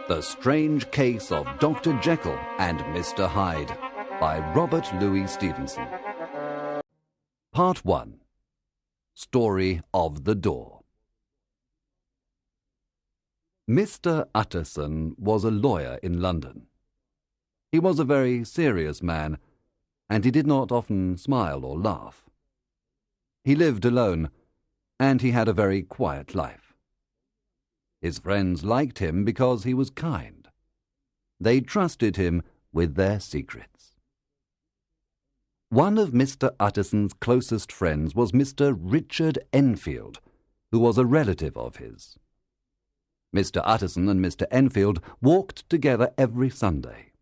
The Strange Case of Dr. Jekyll and Mr. Hyde by Robert Louis Stevenson. Part 1. Story of the Door. Mr. Utterson was a lawyer in London. He was a very serious man, and he did not often smile or laugh. He lived alone, and he had a very quiet life. His friends liked him because he was kind. They trusted him with their secrets. One of Mr. Utterson's closest friends was Mr. Richard Enfield, who was a relative of his. Mr. Utterson and Mr. Enfield walked together every Sunday.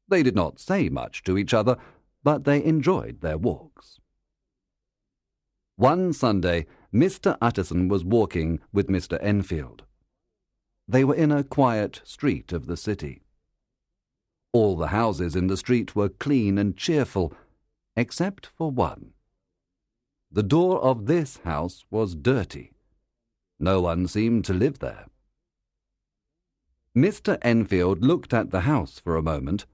They did not say much to each other, but they enjoyed their walks. One Sunday, Mr. Utterson was walking with Mr. Enfield. They were in a quiet street of the city. All the houses in the street were clean and cheerful, except for one. The door of this house was dirty. No one seemed to live there. Mr. Enfield looked at the house for a moment,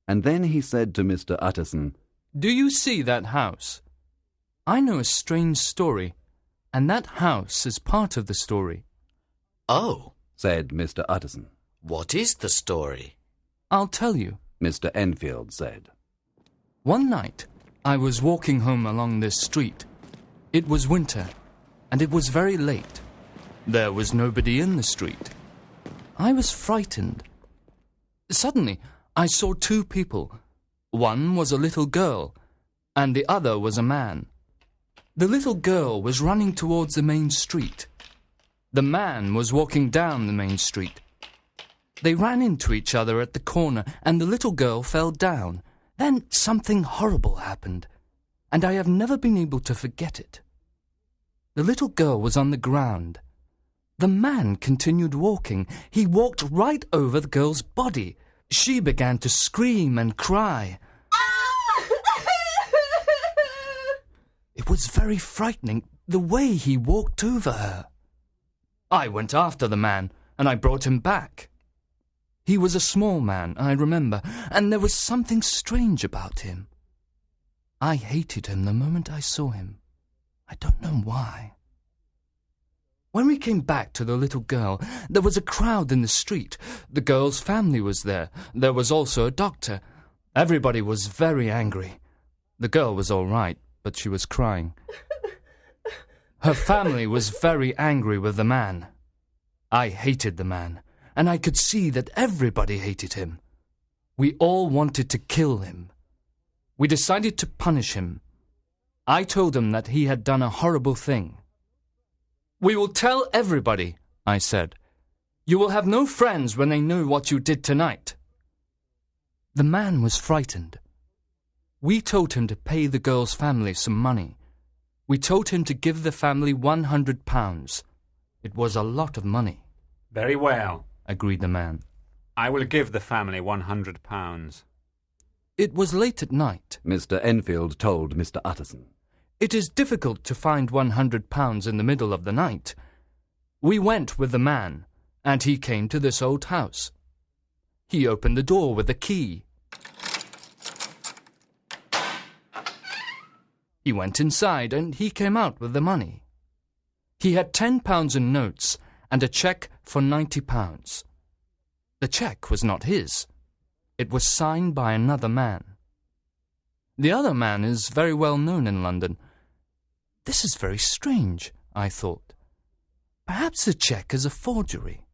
and then he said to Mr. Utterson, "Do you see that house? I know a strange story, and that house is part of the story." "Oh," said Mr. Utterson. "What is the story?" "I'll tell you," Mr. Enfield said. "One night I was walking home along this street. It was winter, and it was very late. There was nobody in the street. I was frightened. Suddenly, I saw two people. One was a little girl, and the other was a man. The little girl was running towards the main street. The man was walking down the main street. They ran into each other at the corner, and the little girl fell down. Then something horrible happened, and I have never been able to forget it. The little girl was on the ground. The man continued walking. He walked right over the girl's body. She began to scream and cry. It was very frightening, the way he walked over her. I went after the man, and I brought him back. He was a small man, I remember, and there was something strange about him. I hated him the moment I saw him. I don't know why. When we came back to the little girl, there was a crowd in the street. The girl's family was there. There was also a doctor. Everybody was very angry. The girl was all right, but she was crying. Her family was very angry with the man. I hated the man, and I could see that everybody hated him. We all wanted to kill him. We decided to punish him. I told him that he had done a horrible thing. "We will tell everybody," I said. "You will have no friends when they know what you did tonight." The man was frightened. We told him to pay the girl's family some money. We told him to give the family £100. It was a lot of money. "Very well," agreed the man. "I will give the family £100. It was late at night. Mr. Enfield told Mr. Utterson. It is difficult to find £100 in the middle of the night. We went with the man, and he came to this old house. He opened the door with a key. He went inside, and he came out with the money. He had £10 in notes and a cheque for £90. The cheque was not his. It was signed by another man. The other man is very well known in London. This is very strange, I thought. Perhaps the cheque is a forgery.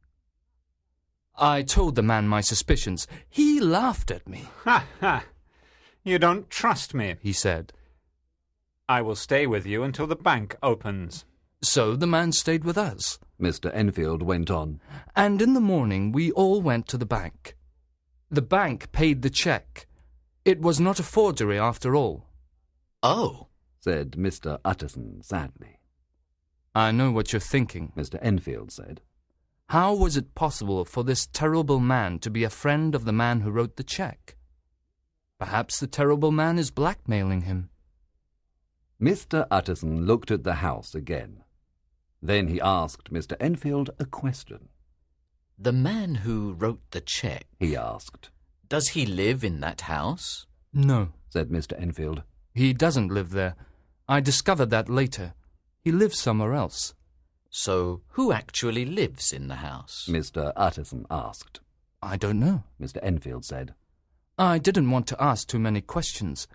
I told the man my suspicions. He laughed at me. "Ha, ha! You don't trust me," he said. "I will stay with you until the bank opens." So the man stayed with us. Mr. Enfield went on. And in the morning we all went to the bank. The bank paid the cheque. It was not a forgery after all. "Oh," said Mr. Utterson sadly. "I know what you're thinking," Mr. Enfield said. "How was it possible for this terrible man to be a friend of the man who wrote the cheque? Perhaps the terrible man is blackmailing him." Mr. Utterson looked at the house again. Then he asked Mr. Enfield a question. The man who wrote the cheque, he asked. does he live in that house? No, Said Mr. Enfield. he doesn't live there. I discovered that later. He lives somewhere else. So who actually lives in the house? Mr. Utterson asked. I don't know. Mr. Enfield said. I didn't want to ask too many questions.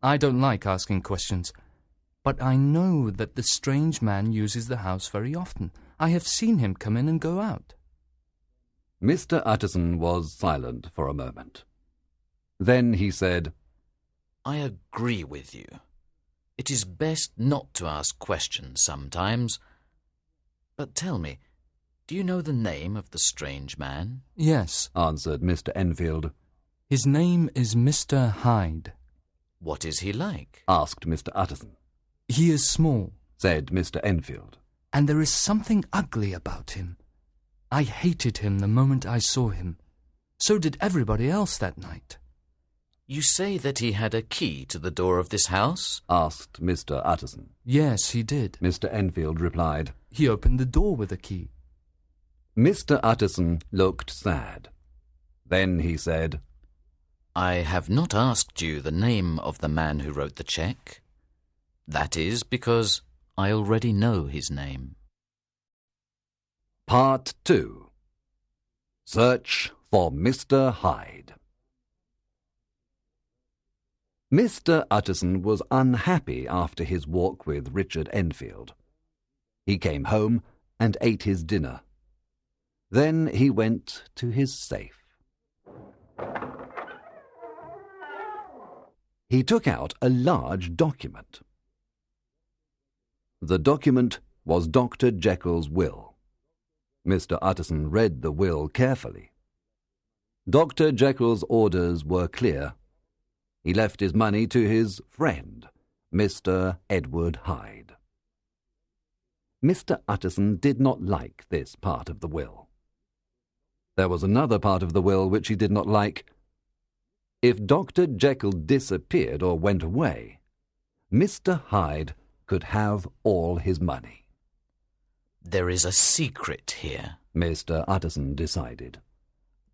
I don't like asking questions. But I know that the strange man uses the house very often. I have seen him come in and go out. Mr. Utterson was silent for a moment. Then he said, I agree with you. It is best not to ask questions sometimes. But tell me, do you know the name of the strange man? Yes, answered Mr. Enfield. his name is Mr. Hyde. What is he like? Asked Mr. Utterson. He is small, Said Mr. Enfield. and there is something ugly about him. I hated him the moment I saw him. So did everybody else that night. You say that he had a key to the door of this house? Asked Mr. Utterson. Yes, he did. Mr. Enfield replied. He opened the door with a key. Mr. Utterson looked sad. Then he said, I have not asked you the name of the man who wrote the cheque. That is because I already know his name. Part 2. Search for Mr. Hyde. Mr. Utterson was unhappy after his walk with Richard Enfield. He came home and ate his dinner. Then he went to his safe. He took out a large document. The document was Dr. Jekyll's will. Mr. Utterson read the will carefully. Dr. Jekyll's orders were clear. He left his money to his friend, Mr. Edward Hyde. Mr. Utterson did not like this part of the will. There was another part of the will which he did not like. If Dr. Jekyll disappeared or went away, Mr. Hyde could have all his money. There is a secret here. Mr. Utterson decided.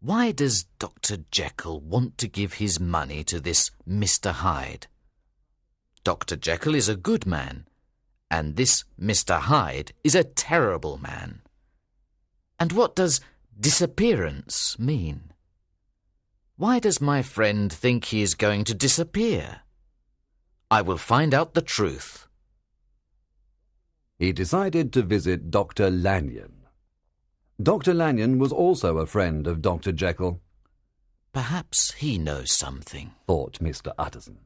Why does Dr. Jekyll want to give his money to this Mr. Hyde? Dr. Jekyll is a good man, and this Mr. Hyde is a terrible man. And what does disappearance mean? Why does my friend think he is going to disappear? I will find out the truth. He decided to visit Dr. Lanyon. Dr. Lanyon was also a friend of Dr. Jekyll. Perhaps he knows something, thought Mr. Utterson.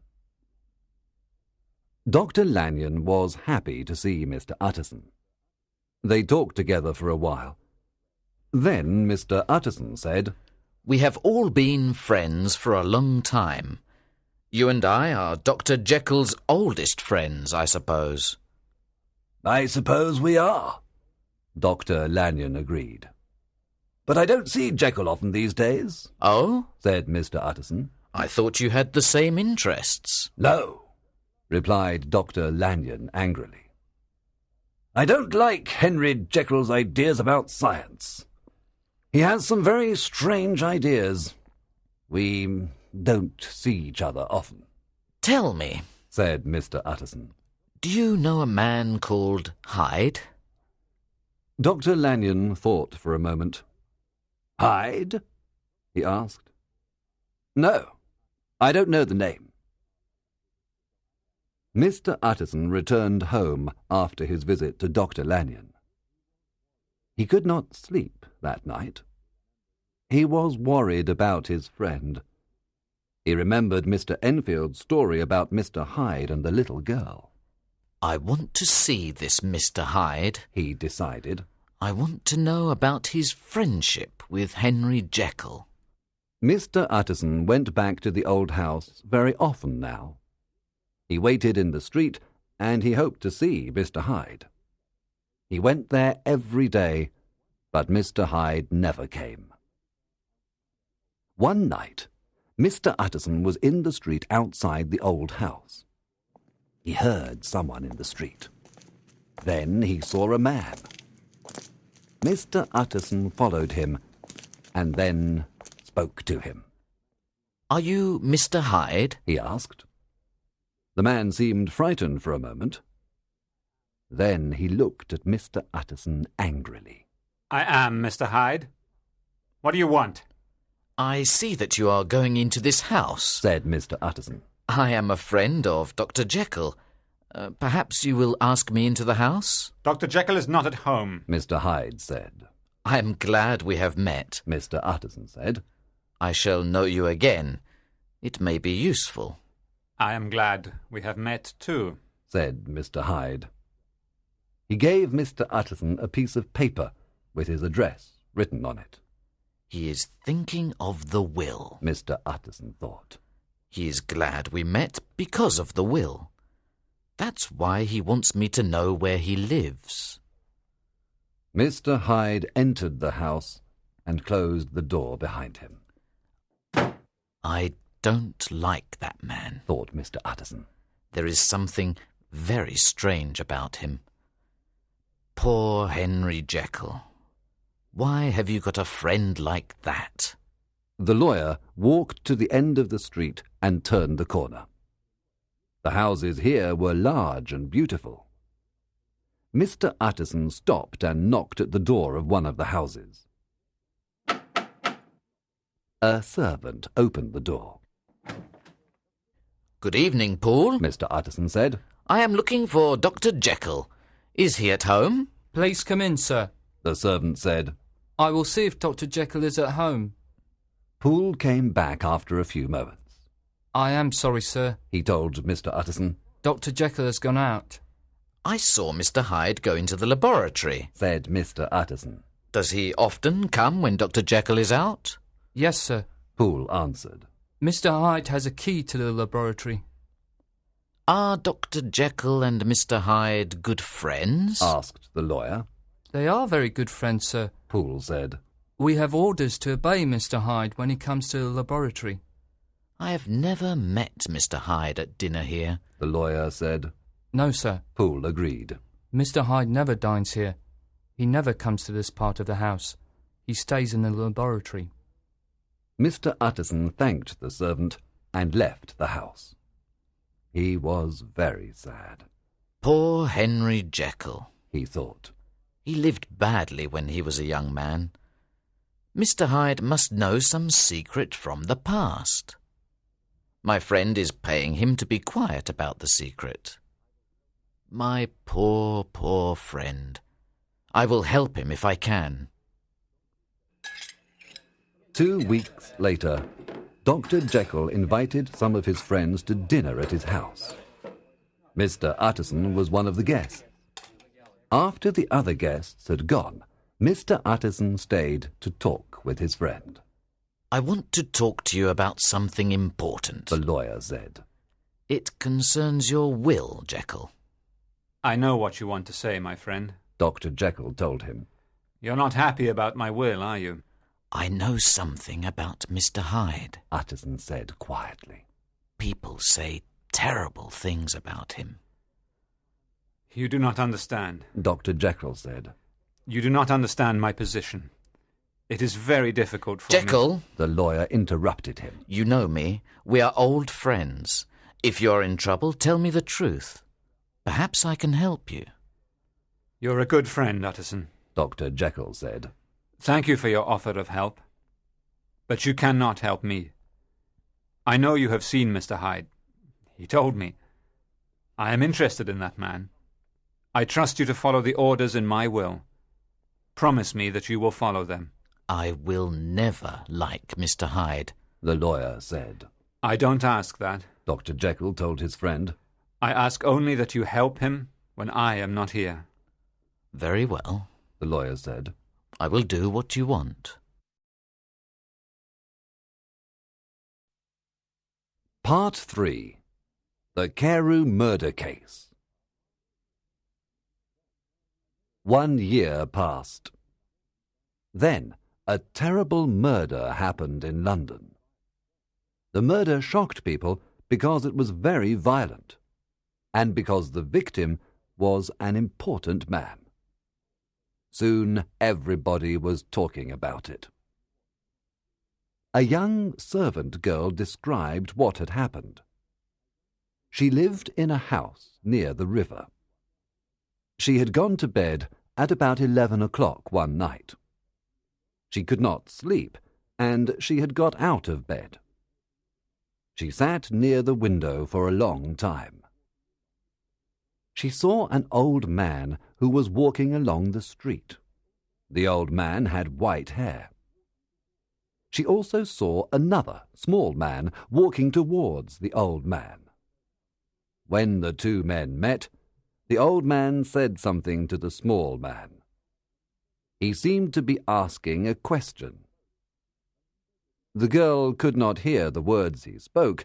Dr. Lanyon was happy to see Mr. Utterson. They talked together for a while. Then Mr. Utterson said, We have all been friends for a long time. You and I are Dr. Jekyll's oldest friends, I suppose. I suppose we are, Dr. Lanyon agreed. But I don't see Jekyll often these days. Oh? Said Mr. Utterson. I thought you had the same interests. No, replied Dr. Lanyon angrily. I don't like Henry Jekyll's ideas about science. He has some very strange ideas. We don't see each other often. Tell me, said Mr. Utterson. Do you know a man called Hyde? Dr. Lanyon thought for a moment. Hyde? He asked. No, I don't know the name. Mr. Utterson returned home after his visit to Dr. Lanyon. He could not sleep that night. He was worried about his friend. He remembered Mr. Enfield's story about Mr. Hyde and the little girl. I want to see this Mr. Hyde, he decided. I want to know about his friendship with Henry Jekyll. Mr. Utterson went back to the old house very often now. He waited in the street, and he hoped to see Mr. Hyde. He went there every day, but Mr. Hyde never came. One night, Mr. Utterson was in the street outside the old house. He heard someone in the street. Then he saw a man. Mr. Utterson followed him and then spoke to him. "Are you Mr. Hyde?" he asked. The man seemed frightened for a moment. Then he looked at Mr. Utterson angrily. I am Mr. Hyde. What do you want? "I see that you are going into this house," said Mr. Utterson. "I am a friend of Dr. Jekyll. Perhaps you will ask me into the house?" Dr. Jekyll is not at home. Mr. Hyde said. "I am glad we have met," Mr. Utterson said. "I shall know you again. It may be useful." I am glad we have met too, said Mr. Hyde. He gave Mr. Utterson a piece of paper with his address written on it. "He is thinking of the will," Mr. Utterson thought. "He is glad we met because of the will. That's why he wants me to know where he lives." Mr. Hyde entered the house and closed the door behind him. "I don't like that man," thought Mr. Utterson. "There is something very strange about him. Poor Henry Jekyll. Why have you got a friend like that?" The lawyer walked to the end of the street and turned the corner. The houses here were large and beautiful. Mr. Utterson stopped and knocked at the door of one of the houses. A servant opened the door. "Good evening, Paul," Mr. Utterson said. "I am looking for Dr. Jekyll. Is he at home?" Please come in, sir. The servant said. I will see if Dr. Jekyll is at home. Poole came back after a few moments. I am sorry, sir. He told Mr. Utterson. Dr. Jekyll has gone out. "I saw Mr. Hyde go into the laboratory," said Mr. Utterson. "Does he often come when Dr. Jekyll is out?" Yes, sir. Poole answered. Mr. Hyde has a key to the laboratory. "Are Dr. Jekyll and Mr. Hyde good friends?" asked the lawyer. They are very good friends, sir. Poole said. We have orders to obey Mr. Hyde when he comes to the laboratory. "I have never met Mr. Hyde at dinner here," the lawyer said. No, sir. Poole agreed. Mr. Hyde never dines here. He never comes to this part of the house. He stays in the laboratory. Mr. Utterson thanked the servant and left the house. He was very sad. "Poor Henry Jekyll," he thought. "He lived badly when he was a young man. Mr. Hyde must know some secret from the past. My friend is paying him to be quiet about the secret. My poor, poor friend. I will help him if I can." 2 weeks later, Dr. Jekyll invited some of his friends to dinner at his house. Mr. Utterson was one of the guests. After the other guests had gone, Mr. Utterson stayed to talk with his friend. "I want to talk to you about something important," the lawyer said. "It concerns your will, Jekyll." I know what you want to say, my friend. Dr. Jekyll told him. You're not happy about my will, are you? "I know something about Mr. Hyde," Utterson said quietly. "People say terrible things about him." You do not understand. Dr. Jekyll said. You do not understand my position. It is very difficult for "Jekyll," me. The lawyer interrupted him. "You know me. We are old friends. If you're in trouble, tell me the truth. Perhaps I can help you." You're a good friend, Utterson. Dr. Jekyll said. Thank you for your offer of help. But you cannot help me. I know you have seen Mr. Hyde. He told me. I am interested in that man. I trust you to follow the orders in my will. Promise me that you will follow them. "I will never like Mr. Hyde," The lawyer said. I don't ask that. Dr. Jekyll told his friend. I ask only that you help him when I am not here. "Very well. The lawyer said. I will do what you want." Part 3. The Carew Murder Case. 1 year passed. Then a terrible murder happened in London. The murder shocked people because it was very violent, and because the victim was an important man. Soon everybody was talking about it. a young servant girl described what had happened. She lived in a house near the river. She had gone to bed at about 11 o'clock one night. She could not sleep, and she had got out of bed. She sat near the window for a long time. She saw an old man who was walking along the street. The old man had white hair. She also saw another small man walking towards the old man. When the two men met, the old man said something to the small man. He seemed to be asking a question. The girl could not hear the words he spoke,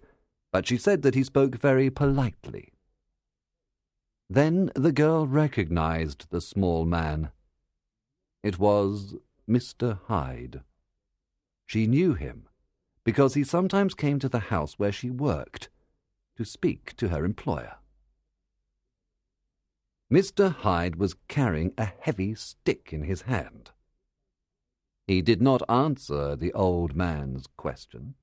but she said that he spoke very politely. Then the girl recognized the small man. It was Mr. Hyde. She knew him because he sometimes came to the house where she worked to speak to her employer. Mr. Hyde was carrying a heavy stick in his hand. He did not answer the old man's question.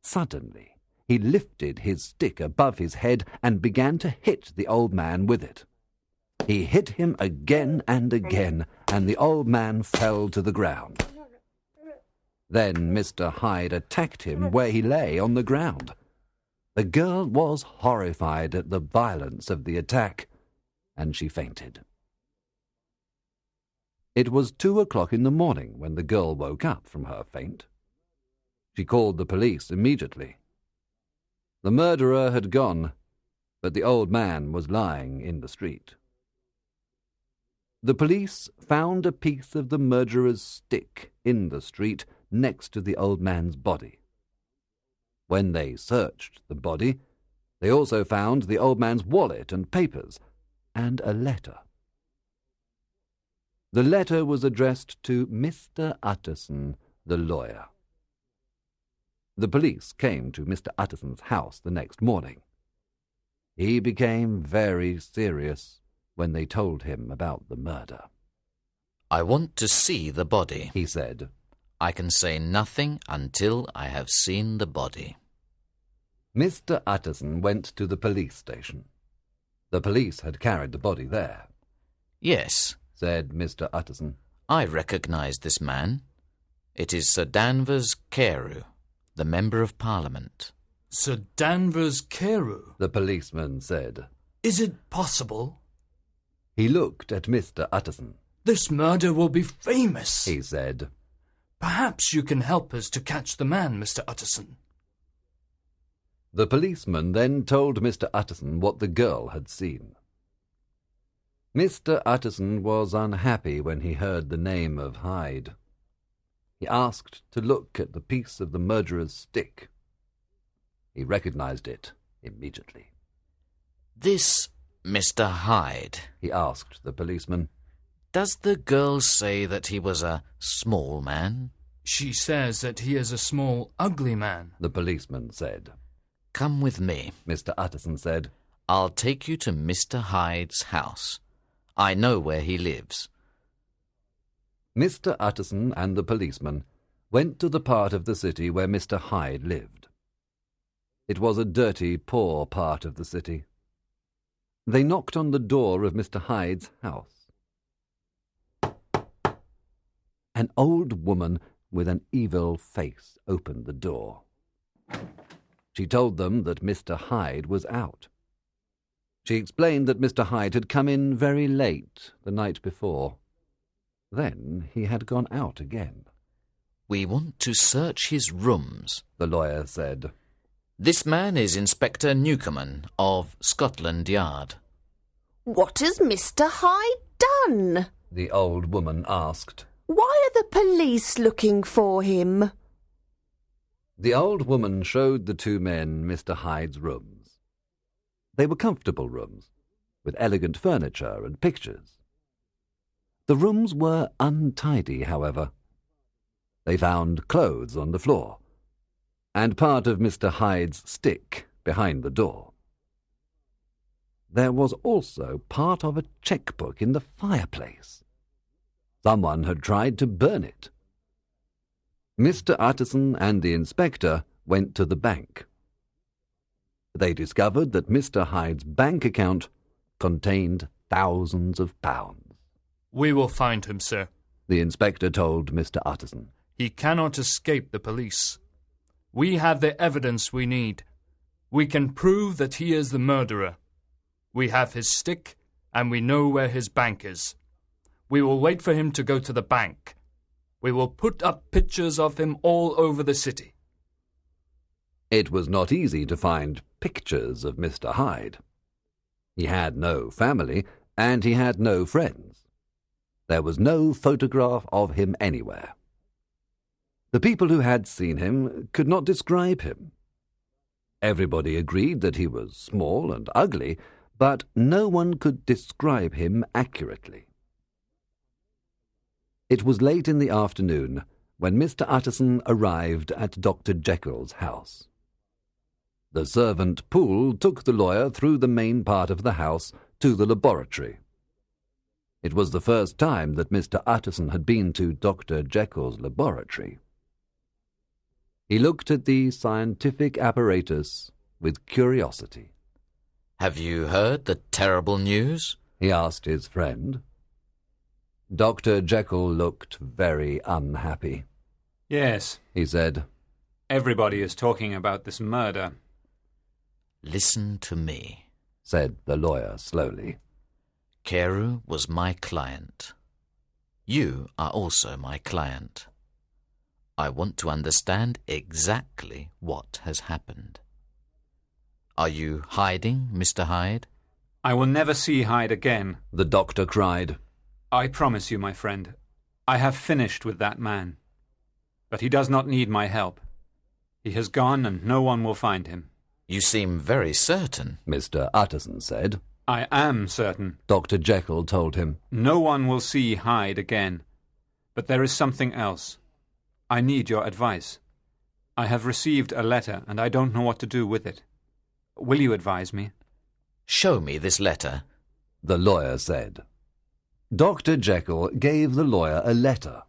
Suddenly, he lifted his stick above his head and began to hit the old man with it. He hit him again and again, and the old man fell to the ground. Then Mr. Hyde attacked him where he lay on the ground. The girl was horrified at the violence of the attack, and she fainted. It was 2 o'clock in the morning when the girl woke up from her faint. She called the police immediately. The murderer had gone, but the old man was lying in the street. The police found a piece of the murderer's stick in the street next to the old man's body. When they searched the body, they also found the old man's wallet and papers, and a letter. The letter was addressed to Mr. Utterson, the lawyer. The police came to Mr. Utterson's house the next morning. He became very serious when they told him about the murder. "I want to see the body," he said. "I can say nothing until I have seen the body." Mr. Utterson went to the police station. The police had carried the body there. "Yes," said Mr. Utterson. "I recognize this man. It is Sir Danvers Carew, the Member of Parliament." Sir Danvers Carew? The policeman said. Is it possible? He looked at Mr. Utterson. This murder will be famous, he said. Perhaps you can help us to catch the man, Mr. Utterson. The policeman then told Mr. Utterson what the girl had seen. Mr. Utterson was unhappy when he heard the name of Hyde. He asked to look at the piece of the murderer's stick. He recognized it immediately. "This Mr. Hyde," he asked the policeman. "Does the girl say that he was a small man?" She says that he is a small, ugly man, the policeman said. "Come with me," Mr. Utterson said. "I'll take you to Mr. Hyde's house. I know where he lives." Mr. Utterson and the policeman went to the part of the city where Mr. Hyde lived. It was a dirty, poor part of the city. They knocked on the door of Mr. Hyde's house. An old woman with an evil face opened the door. She told them that Mr. Hyde was out. She explained that Mr. Hyde had come in very late the night before. Then he had gone out again. "We want to search his rooms," the lawyer said. "This man is Inspector Newcomen of Scotland Yard." "What has Mr. Hyde done?" the old woman asked. "Why are the police looking for him?" The old woman showed the two men Mr. Hyde's rooms. They were comfortable rooms, with elegant furniture and pictures. The rooms were untidy, however. They found clothes on the floor, and part of Mr. Hyde's stick behind the door. There was also part of a cheque-book in the fireplace. Someone had tried to burn it. Mr. Utterson and the inspector went to the bank. They discovered that Mr. Hyde's bank account contained thousands of pounds. We will find him, sir. The inspector told Mr. Utterson. He cannot escape the police. We have the evidence we need. We can prove that he is the murderer. We have his stick, and we know where his bank is. We will wait for him to go to the bank. We will put up pictures of him all over the city. It was not easy to find pictures of Mr. Hyde. He had no family, and he had no friends. There was no photograph of him anywhere. The people who had seen him could not describe him. Everybody agreed that he was small and ugly, but no one could describe him accurately. It was late in the afternoon when Mr. Utterson arrived at Dr. Jekyll's house. The servant Poole took the lawyer through the main part of the house to the laboratory. It was the first time that Mr. Utterson had been to Dr. Jekyll's laboratory. He looked at the scientific apparatus with curiosity. Have you heard the terrible news? He asked his friend. Dr. Jekyll looked very unhappy. Yes, He said. everybody is talking about this murder. Listen to me. Said the lawyer slowly. Carew was my client. You are also my client. I want to understand exactly what has happened. Are you hiding, Mr. Hyde? I will never see Hyde again. The doctor cried. I promise you, my friend, I have finished with that man. But he does not need my help. He has gone and no one will find him. You seem very certain. Mr. Utterson said. I am certain. Dr. Jekyll told him. No one will see Hyde again. But there is something else. I need your advice. I have received a letter and I don't know what to do with it. Will you advise me? Show me this letter. The lawyer said. Dr. Jekyll gave the lawyer a letter.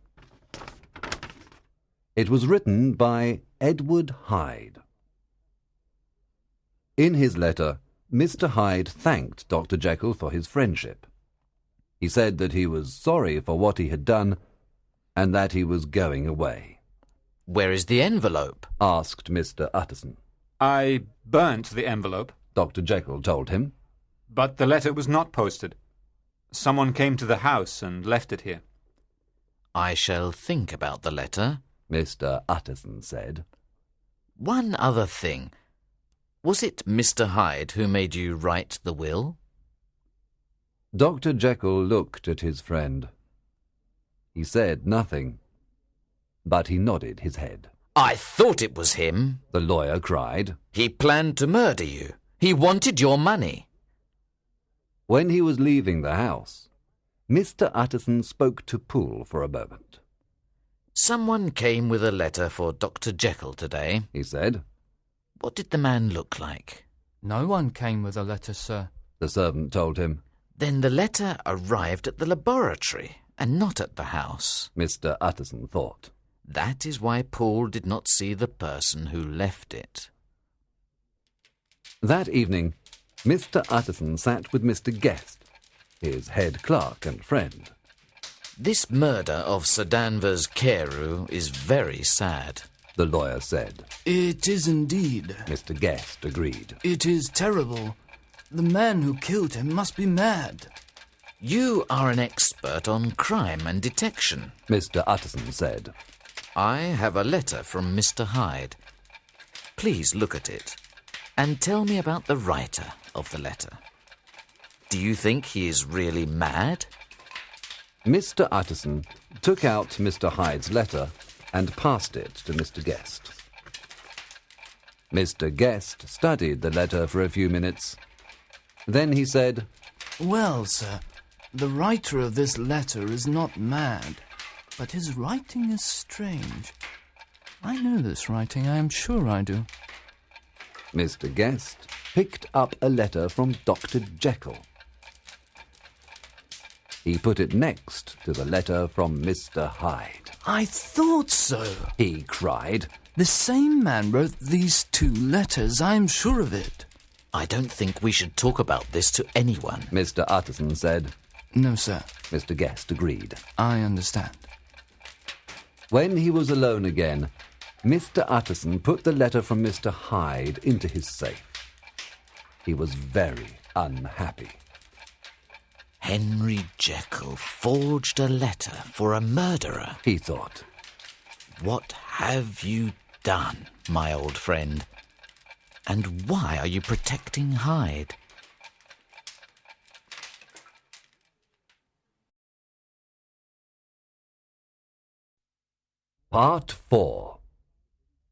It was written by Edward Hyde. In his letter, Mr. Hyde thanked Dr. Jekyll for his friendship. He said that he was sorry for what he had done and that he was going away. Where is the envelope? Asked Mr. Utterson. I burnt the envelope, Dr. Jekyll told him. but the letter was not posted. Someone came to the house and left it here. I shall think about the letter. Mr. Utterson said. One other thing. Was it Mr. Hyde who made you write the will? Dr. Jekyll looked at his friend. He said nothing, but he nodded his head. I thought it was him. The lawyer cried. He planned to murder you. He wanted your money. When he was leaving the house, Mr. Utterson spoke to Poole for a moment. Someone came with a letter for Dr. Jekyll today. He said. What did the man look like? No one came with a letter, sir. The servant told him. Then the letter arrived at the laboratory and not at the house. Mr. Utterson thought. That is why Paul did not see the person who left it. That evening, Mr. Utterson sat with Mr. Guest, his head clerk and friend. This murder of Sir Danvers Carew is very sad. The lawyer said. It is indeed. Mr. Guest agreed. It is terrible. The man who killed him must be mad. You are an expert on crime and detection. Mr. Utterson said. I have a letter from Mr. Hyde. Please look at it and tell me about the writer of the letter. Do you think he is really mad? Mr. Utterson took out Mr. Hyde's letter and passed it to Mr. Guest. Mr. Guest studied the letter for a few minutes. Then he said, Well, sir, the writer of this letter is not mad, but his writing is strange. I know this writing, I am sure I do. Mr. Guest picked up a letter from Dr. Jekyll. He put it next to the letter from Mr. Hyde. I thought so, he cried. The same man wrote these 2 letters, I'm sure of it. I don't think we should talk about this to anyone. Mr. Utterson said. No, sir. Mr. Guest agreed. I understand. When he was alone again, Mr. Utterson put the letter from Mr. Hyde into his safe. He was very unhappy. Henry Jekyll forged a letter for a murderer, he thought. What have you done, my old friend? And why are you protecting Hyde? Part 4.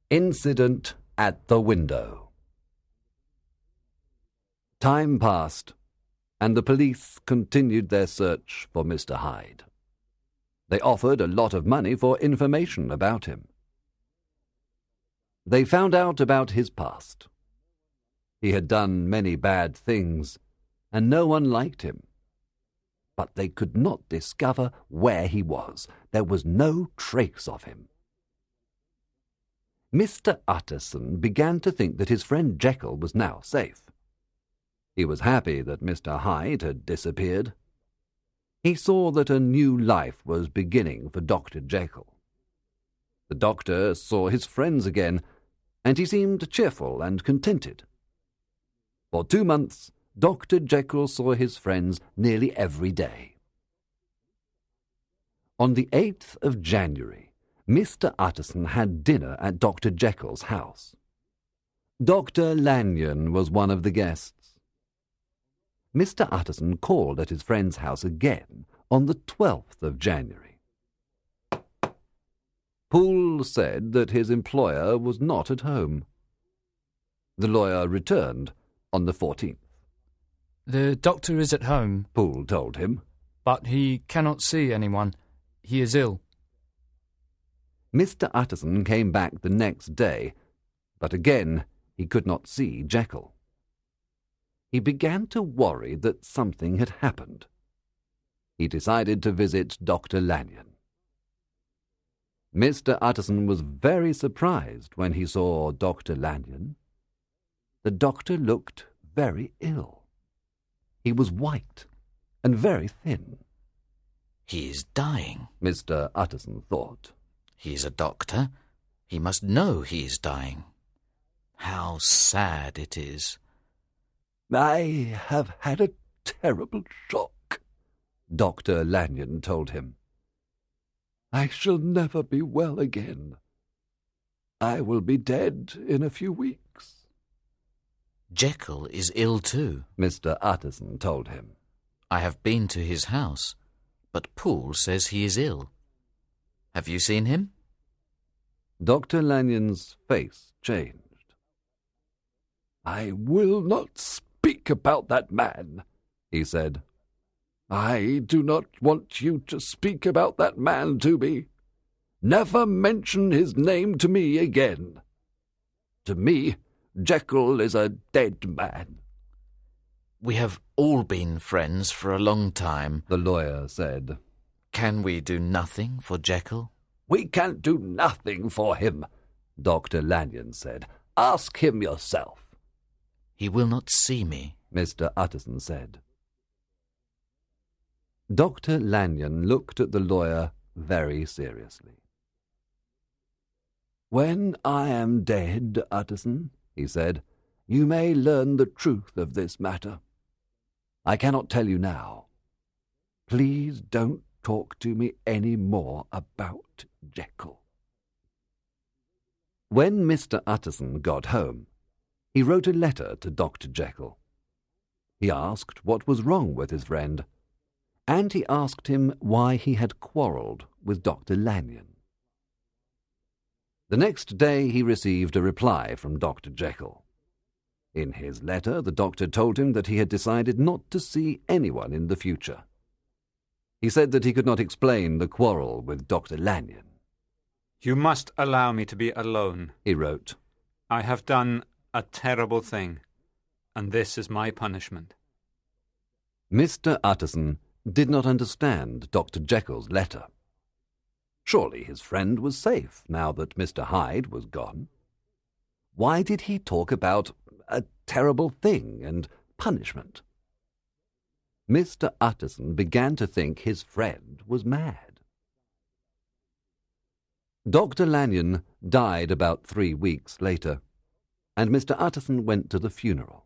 Incident at the Window. Time passed, and the police continued their search for Mr. Hyde. They offered a lot of money for information about him. They found out about his past. He had done many bad things, and no one liked him. But they could not discover where he was. There was no trace of him. Mr. Utterson began to think that his friend Jekyll was now safe. He was happy that Mr. Hyde had disappeared. He saw that a new life was beginning for Dr. Jekyll. The doctor saw his friends again, and he seemed cheerful and contented. For 2 months, Dr. Jekyll saw his friends nearly every day. On the 8th of January, Mr. Utterson had dinner at Dr. Jekyll's house. Dr. Lanyon was one of the guests. Mr. Utterson called at his friend's house again on the 12th of January. Poole said that his employer was not at home. The lawyer returned on the 14th. The doctor is at home, Poole told him. but he cannot see anyone. He is ill. Mr. Utterson came back the next day, but again he could not see Jekyll. He began to worry that something had happened. He decided to visit Dr. Lanyon. Mr. Utterson was very surprised when he saw Dr. Lanyon. The doctor looked very ill. He was white and very thin. He is dying, Mr. Utterson thought. He is a doctor. He must know he is dying. How sad it is. I have had a terrible shock, Dr. Lanyon told him. I shall never be well again. I will be dead in a few weeks. Jekyll is ill too, Mr. Utterson told him. I have been to his house, but Poole says he is ill. Have you seen him? Dr. Lanyon's face changed. I will not speak about that man, he said. I do not want you to speak about that man to me. Never mention his name to me again. To me, Jekyll is a dead man. We have all been friends for a long time, the lawyer said. Can we do nothing for Jekyll? We can do nothing for him, Dr. Lanyon said. Ask him yourself. He will not see me, Mr. Utterson said. Dr. Lanyon looked at the lawyer very seriously. When I am dead, Utterson, he said, you may learn the truth of this matter. I cannot tell you now. Please don't talk to me any more about Jekyll. When Mr. Utterson got home, he wrote a letter to Dr. Jekyll. He asked what was wrong with his friend, and he asked him why he had quarrelled with Dr. Lanyon. The next day he received a reply from Dr. Jekyll. In his letter, the doctor told him that he had decided not to see anyone in the future. He said that he could not explain the quarrel with Dr. Lanyon. You must allow me to be alone, he wrote. I have done a terrible thing, and this is my punishment. Mr. Utterson did not understand Dr. Jekyll's letter. Surely his friend was safe now that Mr. Hyde was gone. Why did he talk about a terrible thing and punishment? Mr. Utterson began to think his friend was mad. Dr. Lanyon died about 3 weeks later, and Mr. Utterson went to the funeral.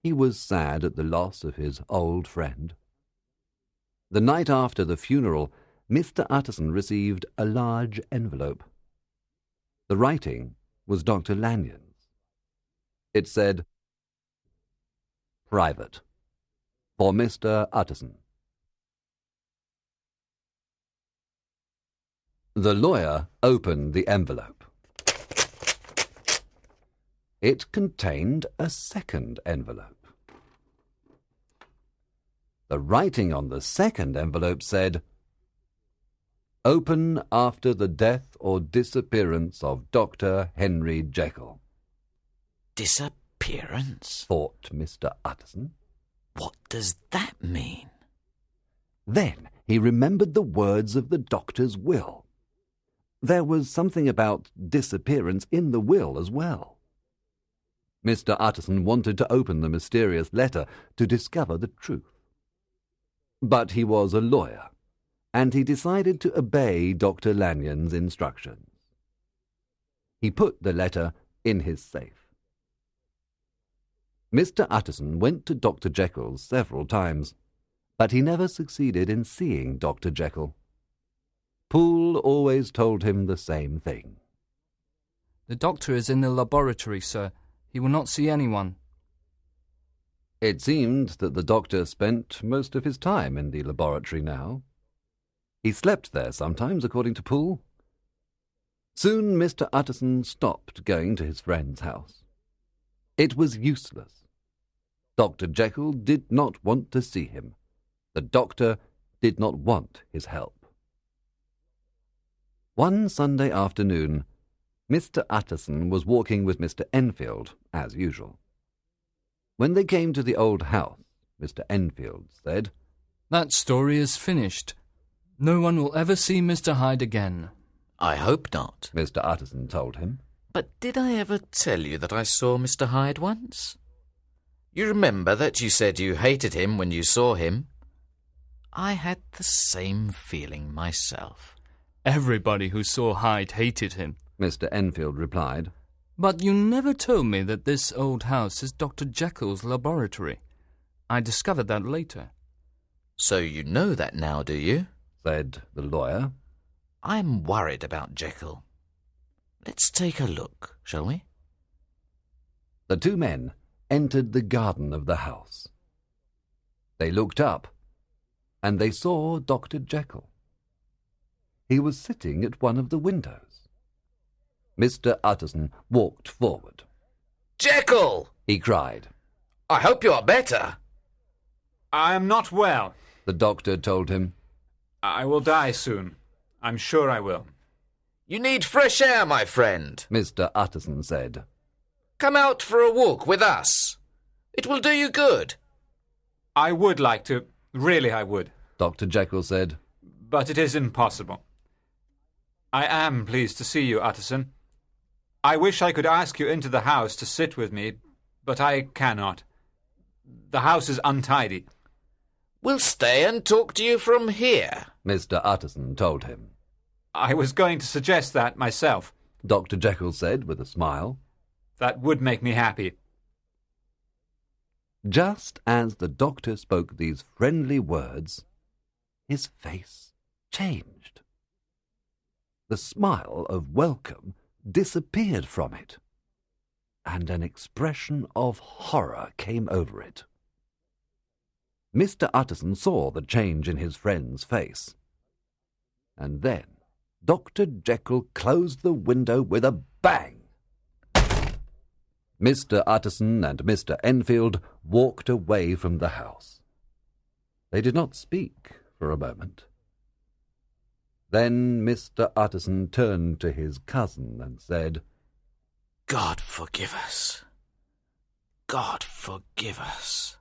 He was sad at the loss of his old friend. The night after the funeral, Mr. Utterson received a large envelope. The writing was Dr. Lanyon's. It said, "Private. For Mr. Utterson." The lawyer opened the envelope. It contained a second envelope. The writing on the second envelope said, "Open after the death or disappearance of Dr. Henry Jekyll." Disappearance? Thought Mr. Utterson. What does that mean? Then he remembered the words of the doctor's will. There was something about disappearance in the will as well. Mr. Utterson wanted to open the mysterious letter to discover the truth. But he was a lawyer, and he decided to obey Dr. Lanyon's instructions. He put the letter in his safe. Mr. Utterson went to Dr. Jekyll's several times, but he never succeeded in seeing Dr. Jekyll. Poole always told him the same thing. "The doctor is in the laboratory, sir. He will not see anyone." It seemed that the doctor spent most of his time in the laboratory now. He slept there sometimes, according to Poole. Soon Mr. Utterson stopped going to his friend's house. It was useless. Dr. Jekyll did not want to see him. The doctor did not want his help. One Sunday afternoon, Mr. Utterson was walking with Mr. Enfield, as usual. When they came to the old house, Mr. Enfield said, "That story is finished. No one will ever see Mr. Hyde again." I hope not, Mr. Utterson told him. But did I ever tell you that I saw Mr. Hyde once? You remember that you said you hated him when you saw him? I had the same feeling myself. Everybody who saw Hyde hated him. Mr. Enfield replied. "But you never told me that this old house is Dr. Jekyll's laboratory. I discovered that later." So you know that now, do you? Said the lawyer. I'm worried about Jekyll. Let's take a look, shall we? The two men entered the garden of the house. They looked up, and they saw Dr. Jekyll. He was sitting at one of the windows. Mr. Utterson walked forward. "Jekyll!" he cried. "I hope you are better." I am not well. The doctor told him. I will die soon. I'm sure I will. "You need fresh air, my friend. Mr. Utterson said. Come out for a walk with us. It will do you good." I would like to. Really, I would. Dr. Jekyll said. But it is impossible. I am pleased to see you, Utterson. I wish I could ask you into the house to sit with me, but I cannot. The house is untidy. "We'll stay and talk to you from here," Mr. Utterson told him. I was going to suggest that myself. Dr. Jekyll said with a smile. That would make me happy. Just as the doctor spoke these friendly words, his face changed. The smile of welcome disappeared from it, and an expression of horror came over it. Mr. Utterson saw the change in his friend's face, and then Dr. Jekyll closed the window with a bang. Mr. Utterson and Mr. Enfield walked away from the house. They did not speak for a moment. Then Mr. Utterson turned to his cousin and said, "God forgive us. God forgive us."